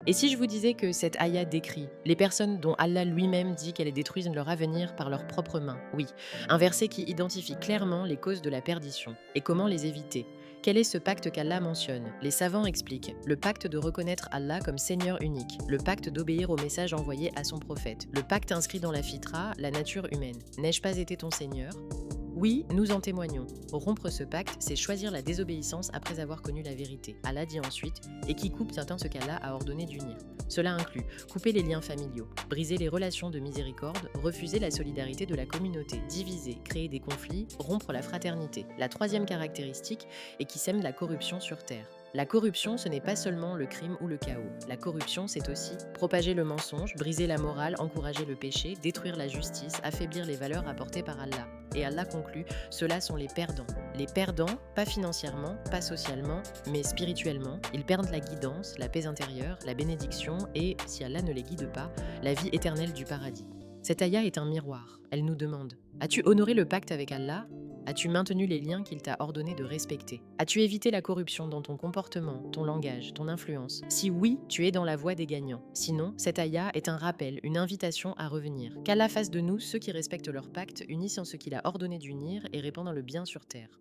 Et si je vous disais que cette ayah décrit les personnes dont Allah lui-même dit qu'elles détruisent leur avenir par leurs propres mains? Oui, un verset qui identifie clairement les causes de la perdition et comment les éviter. Quel est ce pacte qu'Allah mentionne? Les savants expliquent le pacte de reconnaître Allah comme Seigneur unique, le pacte d'obéir au message envoyé à son prophète, le pacte inscrit dans la fitra, la nature humaine. N'ai-je pas été ton Seigneur? Oui, nous en témoignons. Rompre ce pacte, c'est choisir la désobéissance après avoir connu la vérité. Allah dit ensuite, et qui coupe atteint ce qu'Allah a ordonné d'unir. Cela inclut couper les liens familiaux, briser les relations de miséricorde, refuser la solidarité de la communauté, diviser, créer des conflits, rompre la fraternité. La troisième caractéristique est qui sème la corruption sur terre. La corruption, ce n'est pas seulement le crime ou le chaos. La corruption, c'est aussi propager le mensonge, briser la morale, encourager le péché, détruire la justice, affaiblir les valeurs apportées par Allah. Et Allah conclut, ceux-là sont les perdants. Les perdants, pas financièrement, pas socialement, mais spirituellement. Ils perdent la guidance, la paix intérieure, la bénédiction et, si Allah ne les guide pas, la vie éternelle du paradis. Cette ayah est un miroir. Elle nous demande, as-tu honoré le pacte avec Allah? As-tu maintenu les liens qu'il t'a ordonné de respecter? As-tu évité la corruption dans ton comportement, ton langage, ton influence? Si oui, tu es dans la voie des gagnants. Sinon, cette ayah est un rappel, une invitation à revenir. Qu'Allah fasse de nous ceux qui respectent leur pacte, unissent en ce qu'il a ordonné d'unir et répandant le bien sur terre.